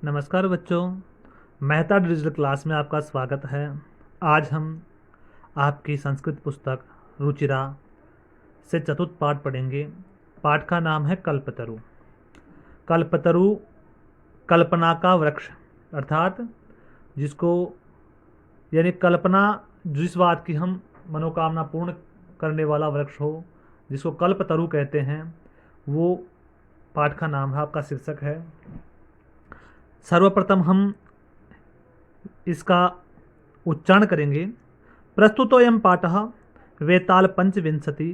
नमस्कार बच्चों, Mehta digital class में आपका स्वागत है। आज हम आपकी संस्कृत पुस्तक रुचिरा से चतुर्थ पाठ पढ़ेंगे। पाठ का नाम है कल्पतरु। कल्पतरु कल्पना का वृक्ष, अर्थात जिसको यानी कल्पना, जिस बात की हम मनोकामना पूर्ण करने वाला वृक्ष हो, जिसको कल्पतरु कहते हैं, वो पाठ का नाम है, आपका शीर्षक है। सर्वप्रथम हम इसका उच्चारण करेंगे। प्रस्तुतोऽयं पाठः वेताल पंचविंशति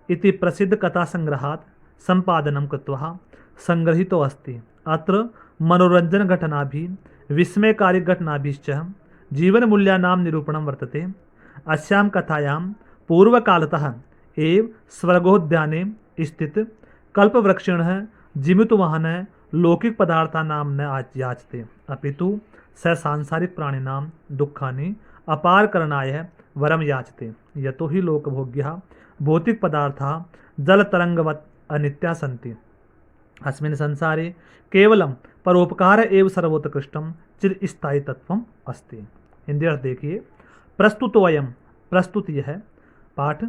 इति प्रसिद्ध कथा संग्रहात् संपादनं कृत्वा संग्रहीतो अस्ति। अत्र मनोरंजन घटनाभिः विस्मयकारी घटनाभिश्च जीवन मूल्यानां निरूपणं वर्तते। अस्यां कथायां पूर्वकालतः एव स्वर्गोद्याने स्थित कल्पवृक्षेण जीवितवाहनः लौकिक पदार्थानां न याचते, अपितु स सांसारिक प्राणिनां दुःखानि अपार करणाय वरम याचते। यतो हि लोकभोग्यः भौतिक पदार्थाः जलतरंगवत् अनित्या सन्ति। अस्मिन् संसारे केवलं परोपकार एव सर्वोत्कृष्टं चिरस्थायी तत्वम् अस्ति। हिंदी अर्थ देखिए। प्रस्तुतोऽयं, प्रस्तुत यह पाठ,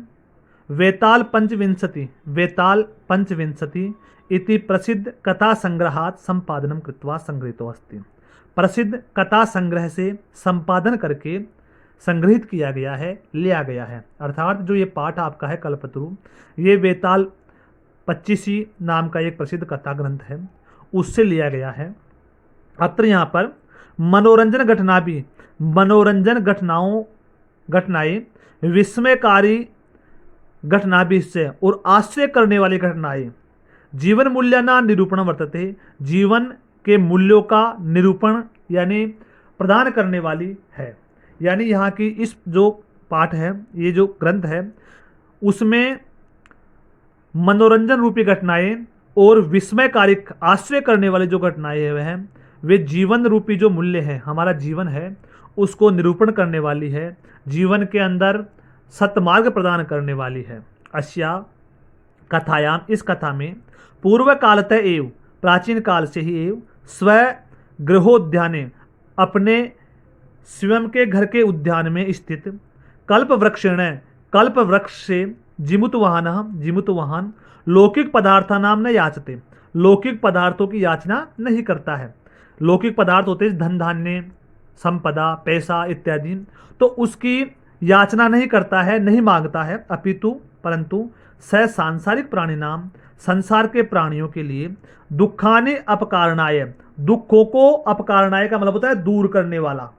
वेताल पंचविंशति इति प्रसिद्ध कथा संग्रहात् संपादनम कृत्वा संग्रहीतो अस्ति। प्रसिद्ध कथा संग्रह से संपादन करके संग्रहित किया गया है, लिया गया है। अर्थात जो ये पाठ आपका है कल्पतरु, ये वेताल 25 नाम का एक प्रसिद्ध कथा ग्रंथ है, उससे लिया गया है। अत्र यहाँ पर मनोरंजन घटनाएं, विस्मयकारी घटनाभिः से और आश्चर्य करने वाली घटनाएं, जीवन मूल्याना निरूपण वर्तते, जीवन के मूल्यों का निरूपण यानी प्रदान करने वाली है। यानी यहाँ की इस जो पाठ है, ये जो ग्रंथ है, उसमें मनोरंजन रूपी घटनाएं और विस्मयकारी आश्चर्य करने वाली जो घटनाएं वह हैं, वे जीवन रूपी जो मूल्य है, हमारा जीवन है, उसको निरूपण करने वाली है, जीवन के अंदर सत्मार्ग प्रदान करने वाली है। अस्या कथायाम, इस कथा में पूर्व कालतः एव, प्राचीन काल से ही एव, स्व गृहोद्याने, अपने स्वयं के घर के उद्यान में स्थित कल्प वृक्षेण, कल्प वृक्ष से जीमुतवाहन लौकिक पदार्थानां न याचते, लौकिक पदार्थों की याचना नहीं करता है। लौकिक पदार्थ होते हैं धन धान्य, संपदा, पैसा इत्यादि, तो उसकी याचना नहीं करता है, नहीं मांगता है, अपितु परंतु स सांसारिक प्राणिनाम, संसार के प्राणियों के लिए दुखाने अपकारणाय, दुखों को अपकारणाय का मतलब होता है दूर करने वाला,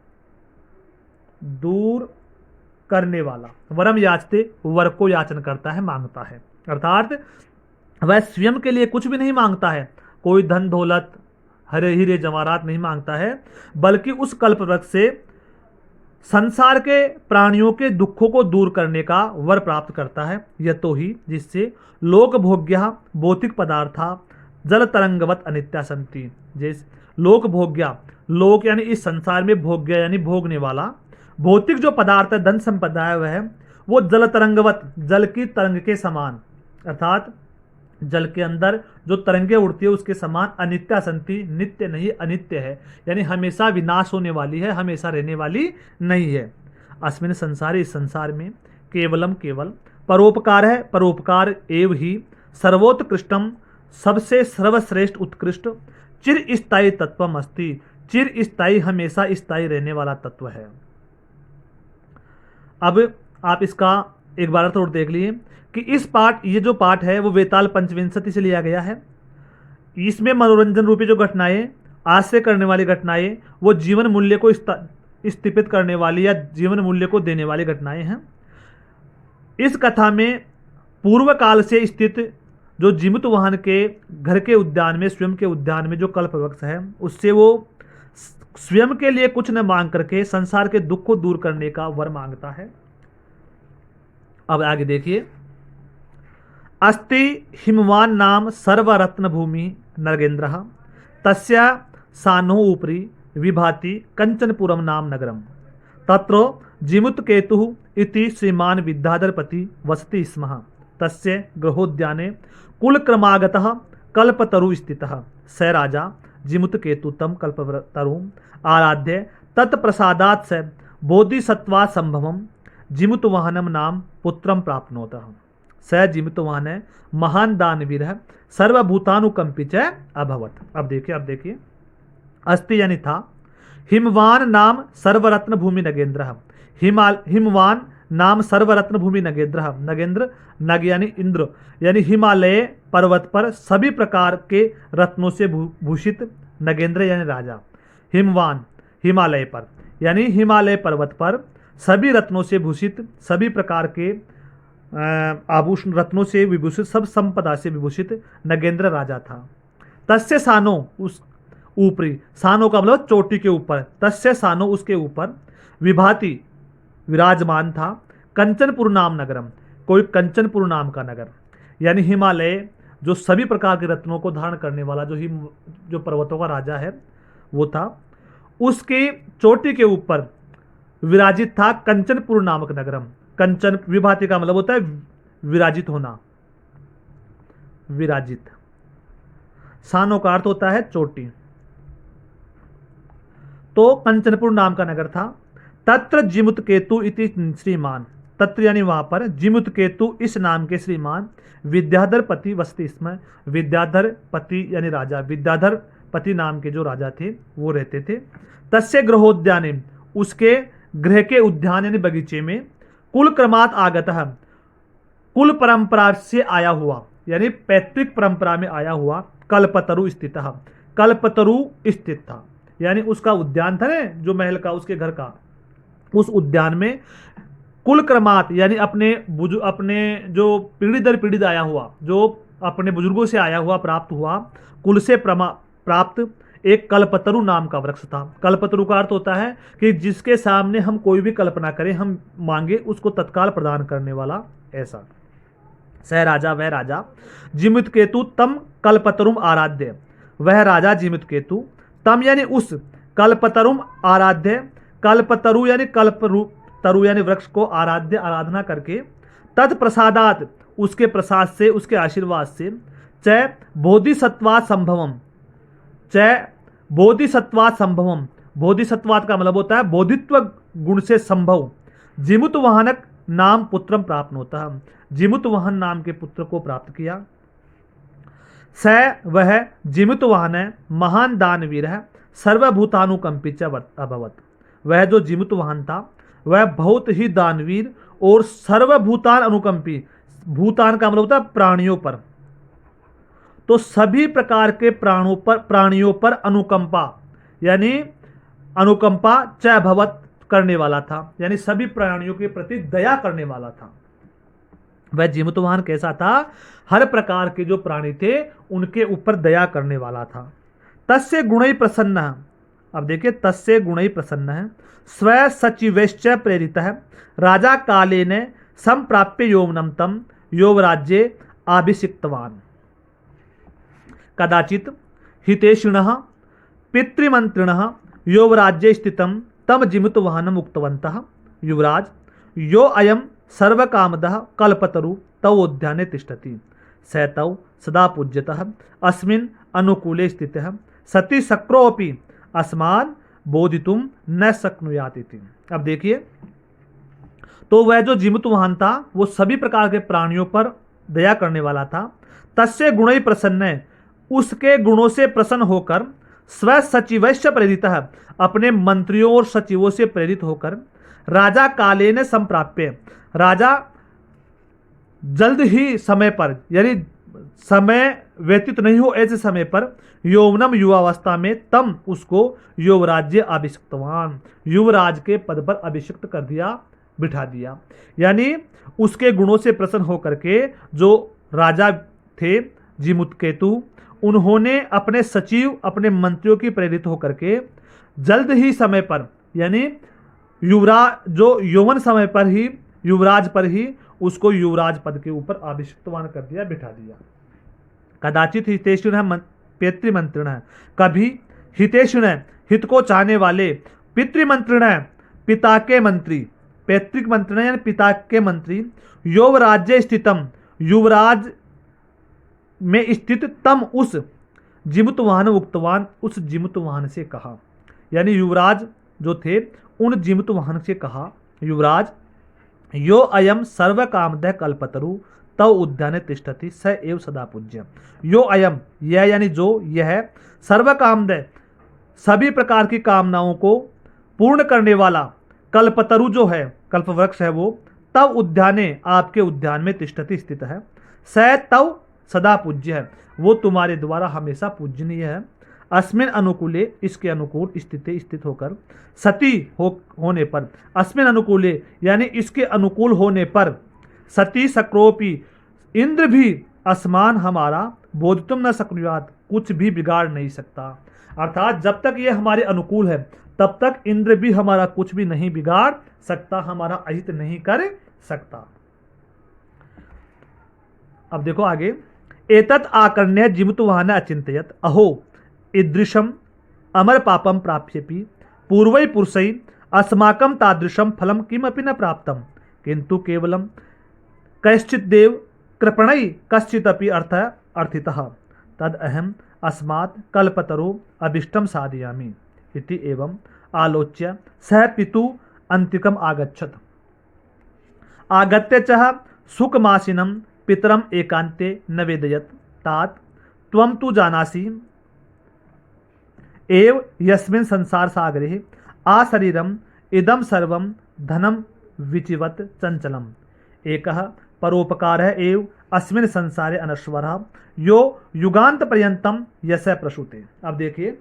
दूर करने वाला, वरम याचते, वर को याचन करता है, मांगता है। अर्थात वह स्वयं के लिए कुछ भी नहीं मांगता है, कोई धन दौलत हरे हीरे जवाहरात नहीं मांगता है, बल्कि उस कल्प वृक्ष से संसार के प्राणियों के दुखों को दूर करने का वर प्राप्त करता है। यतो ही, जिससे लोक भोग्या भौतिक पदार्था जल तरंगवत अनित्या संति, जिस लोक भोग्या, लोक यानी इस संसार में, भोग्य यानी भोगने वाला, भौतिक जो पदार्थ है, धन संपदा है, वह वो जल तरंगवत, जल की तरंग के समान, अर्थात जल के अंदर जो तरंगे उड़ती है उसके समान, अनित्या संति, नित्य नहीं अनित्य है, यानी हमेशा विनाश होने वाली है, हमेशा रहने वाली नहीं है। अस्मिन संसारे, इस संसार में, केवलम केवल परोपकार है, परोपकार एव ही सर्वोत्कृष्टम, सबसे सर्वश्रेष्ठ उत्कृष्ट, चिर स्थायी तत्वम अस्ति, चिर स्थायी हमेशा स्थायी रहने वाला तत्व है। अब आप इसका एक बार और देख लिए कि इस पाठ, ये जो पाठ है वो वेताल पंचविंशति से लिया गया है। इसमें मनोरंजन रूपी जो घटनाएं, आश्चर्य करने वाली घटनाएं, वो जीवन मूल्य को स्थापित करने वाली या जीवन मूल्य को देने वाली घटनाएं हैं। इस कथा में पूर्व काल से स्थित जो जीमुतवाहन के घर के उद्यान में, स्वयं के उद्यान में जो कल्प वृक्ष है, उससे वो स्वयं के लिए कुछ न मांग करके संसार के दुख को दूर करने का वर मांगता है। अब आगे देखिए। अस्ति हिमवान नाम सर्वरत्न भूमि नरगेन्द्र, तस्या सानो उपरि विभाति कंचनपुरम नाम नगरम, तत्र जीमुतकेतु इति श्रीमान विद्याधरपति वसति स्म। तस्य गृहोद्याने कुलक्रमागतः कल्पतरु स्थितः। स राजा जिमुत केतु तम कल्पतरुम आराध्य तत्प्रसादात् स बोधिसत्वा संभवम जिमुत वाहनम नाम पुत्रम प्राप्नोतः। स जिमुत वाहन महान दानवीर सर्वभूतानुकंपी च अभवत। अब देखिए अस्ति यानी था, हिमवान नाम सर्वरत्न भूमि नगेंद्र, हिमवान नाम सर्वरत्न भूमि नगेंद्र, नगेंद्र नग यानी इंद्र, यानी हिमालय पर्वत पर सभी प्रकार के रत्नों से भूषित, नगेंद्र यानी राजा, हिमवान हिमालय पर यानी हिमालय पर्वत पर सभी रत्नों से भूषित, सभी प्रकार के आभूषण रत्नों से विभूषित, सब संपदा से विभूषित नगेंद्र राजा था। तस्य सानो, उस ऊपरी, सानो का मतलब चोटी के ऊपर, तस्य सानो उसके ऊपर, विभाति विराजमान था, कंचनपुर नाम नगरम, कोई कंचनपुर नाम का नगर, यानी हिमालय जो सभी प्रकार के रत्नों को धारण करने वाला जो पर्वतों का राजा है वो था, उसकी चोटी के ऊपर विराजित था कंचनपुर नामक नगरम। कंचन विभाति का मतलब होता है विराजित होना, विराजित, सानो का अर्थ होता है चोटी, तो कंचनपुर नाम का नगर था। तत्र जिमुत केतु इति श्रीमान, तत्र यानी वहां पर, जिमुत केतु इस नाम के श्रीमान विद्याधर पति वसति स्म, विद्याधर पति यानी राजा, विद्याधर पति नाम के जो राजा थे वो रहते थे। तस्य गृहोद्याने, उसके गृह के उद्यान यानी बगीचे में, कुल क्रमात आगत, कुल परंपरा से आया हुआ यानी पैतृक परंपरा में आया हुआ, कल्पतरु स्थित, कल्पतरु स्थित था, यानी उसका उद्यान था ना जो महल का, उसके घर का, उस उद्यान में कुल क्रमात यानी अपने जो पीढ़ी दर पीढ़ी आया हुआ, जो अपने बुजुर्गों से आया हुआ, प्राप्त हुआ, कुल से प्राप्त एक कल्पतरु नाम का वृक्ष था। कल्पतरु का अर्थ होता है कि जिसके सामने हम कोई भी कल्पना करें, हम मांगे उसको तत्काल प्रदान करने वाला, ऐसा। सह राजा, वह राजा, जिमुत केतु तम कल्पतरुम आराध्य, वह राजा जिमुत केतु, तम यानी उस, कल्पतरुम आराध्य, कल्पतरु यानी तरु यानी वृक्ष को आराध्य आराधना करके, तत्प्रसादात उसके प्रसाद से, उसके आशीर्वाद से, च बोधिसत्वात् संभवम, च बोधिसत्वात् संभवम, बोधिसत्वात् का मतलब होता है बोधित्व गुण से संभव, जिमुत वाहनक नाम पुत्रम प्राप्त होता है, जिमुत वाहन नाम के पुत्र को प्राप्त किया। स वह जिमुत वाहन है महान दानवीर है, सर्वभूतानुकंपी च अभवत, वह जो जिमुत वाहन था वह बहुत ही दानवीर और सर्वभूतान अनुकंपी, भूतान का मतलब होता है प्राणियों पर, तो सभी प्रकार के प्राणियों पर अनुकंपा यानी अनुकंपा च भवत करने वाला था, यानी सभी प्राणियों के प्रति दया करने वाला था। वह जिमुतवाहन कैसा था, हर प्रकार के जो प्राणी थे उनके ऊपर दया करने वाला था। तस्य गुणै प्रसन्न, अब देखिए तस्य गुणै प्रसन्न है, स्व सचिवश्च प्रेरित है, राजा काले ने संप्राप्य यौवनम तम यौवराज्ये अभिषिक्तवान, कदाचित हितेषिणः पितृमंत्रिणः यौवराज्ये स्थितं तम जिमुत वाहनम उक्तवन्तः, युवराज यो अयम सर्वकामदः कल्पतरु तव उद्याने तिष्ठति, स तव सदा पूज्यतः अस्मिन् अनुकूले स्थितः सति शक्रोऽपि अस्मान् बोधितुम न शक्नुयात् इति। अब देखिए, तो वह जो जिमुत वाहन था वो सभी प्रकार के प्राणियों पर दया करने वाला था। तस्य गुणै प्रसन्न है, उसके गुणों से प्रसन्न होकर, स्व सचिवश्च प्रेरित है, अपने मंत्रियों और सचिवों से प्रेरित होकर, राजा काले ने संप्राप्य, राजा जल्द ही समय पर यानी समय व्यतीत नहीं हो ऐसे समय पर, यौवनम युवावस्था में, तम उसको युवराज्य अभिषिक्तवान, युवराज के पद पर अभिषिक्त कर दिया, बिठा दिया। यानी उसके गुणों से प्रसन्न होकर के जो राजा थे जिमुत केतु, उन्होंने अपने सचिव अपने मंत्रियों की प्रेरित होकर के जल्द ही समय पर यानी युवराज जो यौवन समय पर ही युवराज पर ही उसको युवराज पद के ऊपर अभिषिक्तवान कर दिया, बिठा दिया। कदाचित हितेषिण पितृमंत्रिण, कभी हितेषिण हित को चाहने वाले, पितृमंत्रिण पिता के मंत्री, पैतृक मंत्रिण यानी पिता के मंत्री, यौवराज्य स्थितम युवराज में स्थित, तम उस जिमुतवाहन उक्तवान, उस जिमुतवाहन से कहा, यानी युवराज जो थे उन जिमुतवाहन से कहा, युवराज यो अयम सर्व कामदः कल्पतरु तव उद्याने तिष्ठति स एव सदा पूज्य। यो अयम, यह यानी जो, यह सर्व कामदः सभी प्रकार की कामनाओं को पूर्ण करने वाला कल्पतरु जो है, कल्प वृक्ष है वो, तव उद्याने आपके उद्यान में तिष्ठति स्थित है, स तव सदा पूज्य है, वो तुम्हारे द्वारा हमेशा पूजनीय है। अस्मिन अनुकूले, इसके अनुकूल स्थित होकर, सती होने पर, अस्मिन अनुकूले यानी इसके अनुकूल होने पर, सती सक्रोपी इंद्र भी असमान हमारा बोधतुम न सक्रियात, कुछ भी बिगाड़ नहीं सकता। अर्थात जब तक ये हमारे अनुकूल है तब तक इंद्र भी हमारा कुछ भी नहीं बिगाड़ सकता, हमारा अहित नहीं कर सकता। अब देखो आगे, एतत् आकर्ण्य जिमुतवाहन अचिंतयत अहो ईदृशम अमर पापम प्राप्यपि पूर्वै पुरुषै अस्माकं तादृशम फलम किमपि न प्राप्तम किंतु केवलम कैश्चित् देव कृपणै कश्चिदपि अर्थितः तद अहम अस्मात् कल्पतरो अभिष्टम साधयामि इति एवं आलोच्य सह पितु अंतिकम आगच्छत। आगत्य च सुखमासीनं पितरम एकांते नवेदयत तात त्वं तु जानासि एव यस्मिन् संसार सागरे आशरीरम इदम सर्वम धनम विचिवत चंचलम एकः परोपकारः एव अस्मिन् संसारे अनश्वरः यो युगांत पर्यंतम यस्य प्रसूते। अब देखिए,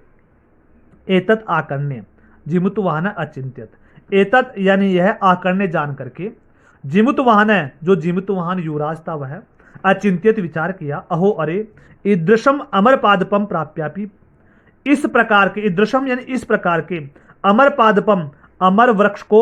एतत् आकर्ण्य जिमुतवाहन अचिंत्यत, एतत् यानी यह आकर्ण्य जान करके, जिमुतवाहन है जो जिमुतवाहन युवराज था वह अचिंत्यत विचार किया, अहो अरे ईदृशम अमर पादपम प्राप्यापि, इस प्रकार के, ईदृशम यानी इस प्रकार के, अमर पादपम अमर वृक्ष को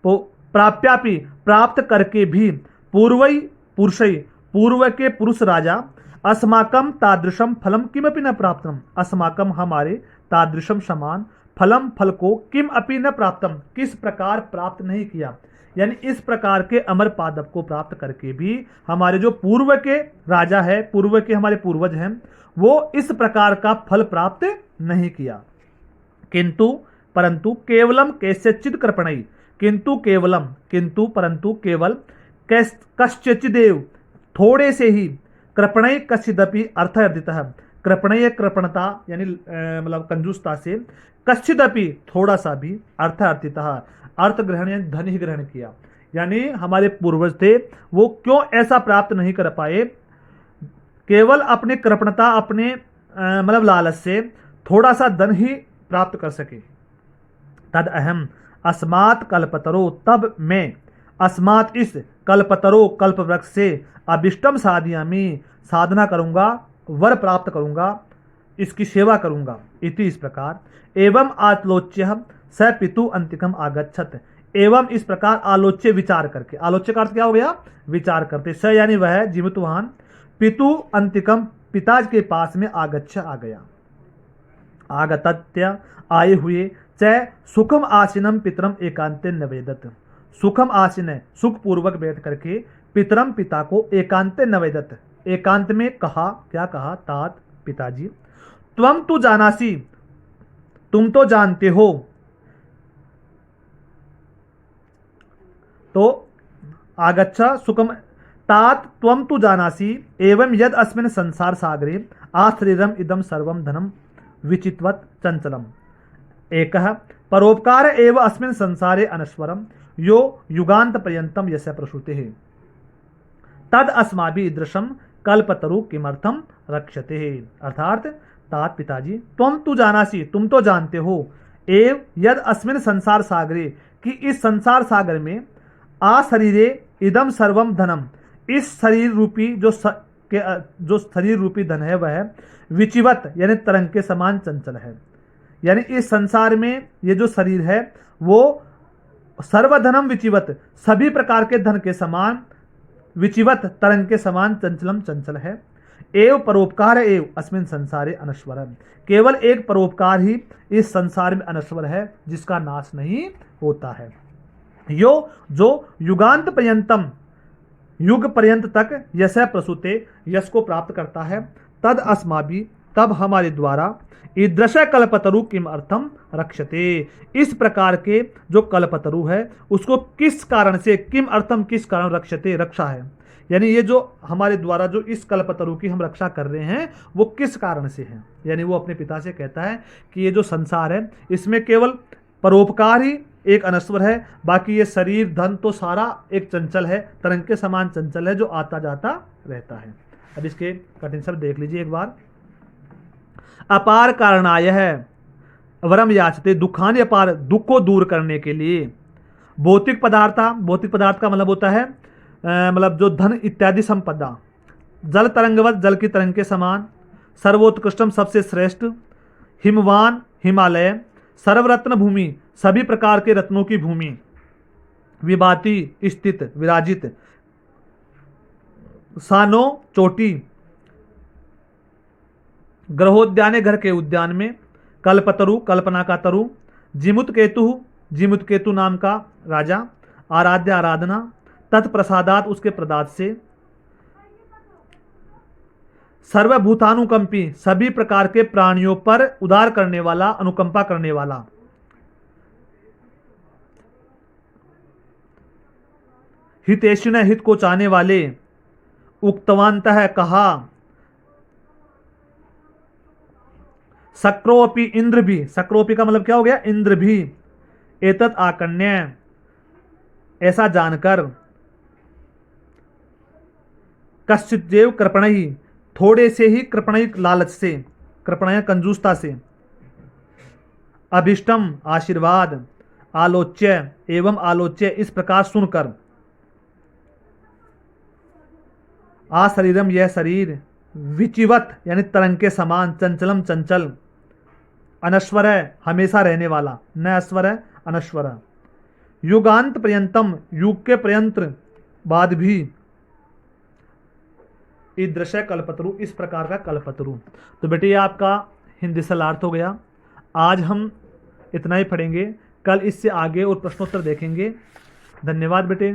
प्राप्यापि प्राप्त करके भी पूर्वई पुरुषै पूर्व के पुरुष राजा अस्माकम तादृशम फलम किमपि न प्राप्तम, अस्माकम हमारे तादृशम समान फलम फल को किम अपि न प्राप्तम किस प्रकार प्राप्त नहीं किया, यानी इस प्रकार के अमर पादप को प्राप्त करके भी हमारे जो पूर्व के राजा है, पूर्व के हमारे पूर्वज हैं, वो इस प्रकार का फल प्राप्त नहीं किया। किंतु परंतु केवलम कैस्यचित् कृपणै, किंतु केवलम, किंतु परंतु केवल कश्चिदेव थोड़े से ही, कृपणै कश्चिदपि अर्थ अर्थितः, कृपणय कृपणता यानी मतलब कंजूसता से, कश्चिदपि थोड़ा सा भी, अर्थ अर्थितः अर्थ ग्रहण यानी धन ही ग्रहण किया, यानी हमारे पूर्वज थे वो क्यों ऐसा प्राप्त नहीं कर पाए, केवल अपने कृपणता, अपने मतलब लालच से थोड़ा सा धन ही प्राप्त कर सके। तद अहम अस्मात् कल्पतरो, तब मैं अस्मात् इस कल्पतरो कल्प वृक्ष से अभिष्टम साधयामि साधना करूंगा, वर प्राप्त करूंगा, इसकी सेवा करूंगा, इति इस प्रकार। एवं आलोच्य स पितु अंतिकम आगच्छत, एवं इस प्रकार आलोच्य विचार करके, आलोच्य का अर्थ क्या हो गया, विचार करते, स यानी वह जिमुतवाहन, पितु अंतिकम पिताज के पास में आगच्छ आ गया, आगतत्य आए हुए, च सुखम आसीनम पितरम एकांते नवेदत, सुखम आसीन है सुख पूर्वक बैठ करके, पितरम पिता को एकांते नवेदत, एकांत में कहा, क्या कहा, तात पिताजी, त्वम तु जानासी, तुम तो जानते हो, तो आगच्छा सुखम, तात त्वम तु जानासी एवं यद अस्मिन् संसार सागरे आश्रिरम इदम सर्वम धनम विचित्वत चंचलम एकः परोपकार एव अस्मिन् संसारे अनश्वरम यो युगांत पर्यंतम यस्य प्रसूते है तद अस्माभि ईदृशम कल्पतरु किमर्थम रक्षते है। अर्थात तात पिताजी, तुम तु जानासी, तुम तो जानते हो, एव यद अस्मिन् संसार सागरे, कि इस संसार सागर में, आ शरीरे इदम सर्वम धनम, इस शरीर रूपी जो शरीर रूपी धन है वह विचिवत यानी तरंग के समान चंचल है, यानी इस संसार में ये जो शरीर है वो सर्वधनम विचिवत, सभी प्रकार के धन के समान, विचिवत तरंग के समान चंचलम चंचल है, एव परोपकार एव अस्मिन् संसारे अनश्वर, केवल एक परोपकार ही इस संसार में अनश्वर है जिसका नाश नहीं होता है। यो जो युगांत पर्यंतम, युग पर्यंत तक यश प्रसूते, यश को प्राप्त करता है, तद अस्माभि तब हमारे द्वारा ईदृश कल्पतरु किम अर्थम रक्षते। इस प्रकार के जो कल्पतरु है उसको किस कारण से, किम अर्थम किस कारण रक्षते, रक्षा है, यानी ये जो हमारे द्वारा जो इस कल्पतरु की हम रक्षा कर रहे हैं वो किस कारण से है। यानी वो अपने पिता से कहता है कि ये जो संसार है इसमें केवल परोपकार ही एक अनश्वर है, बाकी ये शरीर धन तो सारा एक चंचल है, तरंग के समान चंचल है जो आता जाता रहता है। अब इसके कठिन शब्द देख लीजिए एक बार। अपार कारणाय है वरम याचते, दुखान अपार, दुख को दूर करने के लिए। भौतिक पदार्थ, भौतिक पदार्थ का मतलब होता है मतलब जो धन इत्यादि संपदा। जल तरंगवत, जल की तरंग के समान। सर्वोत्कृष्टम, सबसे श्रेष्ठ। हिमवान, हिमालय। सर्वरत्न भूमि, सभी प्रकार के रत्नों की भूमि। विभाति, स्थित, विराजित। सानो, चोटी। ग्रहोद्याने, घर के उद्यान में। कल्पतरु, कल्पना का तरु। जिमुत केतु, जिमुत केतु नाम का राजा। आराध्य, आराधना। तत्प्रसादात, उसके प्रदात से। सर्वभूतानुकंपी, सभी प्रकार के प्राणियों पर उदार करने वाला, अनुकंपा करने वाला। हितेशिन, हित को चाहने वाले। उक्तवंत है, कहा। सक्रोपि, इंद्र भी। सक्रोपि का मतलब क्या हो गया, इंद्र भी। एतत् आकन्य, ऐसा जानकर। कश्चित देव कृपणई, थोड़े से ही कृपणई, लालच से, कृपणय कंजूसता से। अभिष्टम, आशीर्वाद। आलोच्य, एवं आलोच्य, इस प्रकार सुनकर। आ शरीरम, यह शरीर। विचिवत, यानी तरंग के समान। चंचलम, चंचल। अनश्वर है, हमेशा रहने वाला। न अश्वर है, अनश्वर है। युगांत पर्यंतम, युग के पर्यंत बाद भी। ईदृश कल्पतरु, इस प्रकार का कल्पतरु। तो बेटे ये आपका हिंदी सलार्थ हो गया। आज हम इतना ही पढ़ेंगे, कल इससे आगे और प्रश्नोत्तर देखेंगे। धन्यवाद बेटे।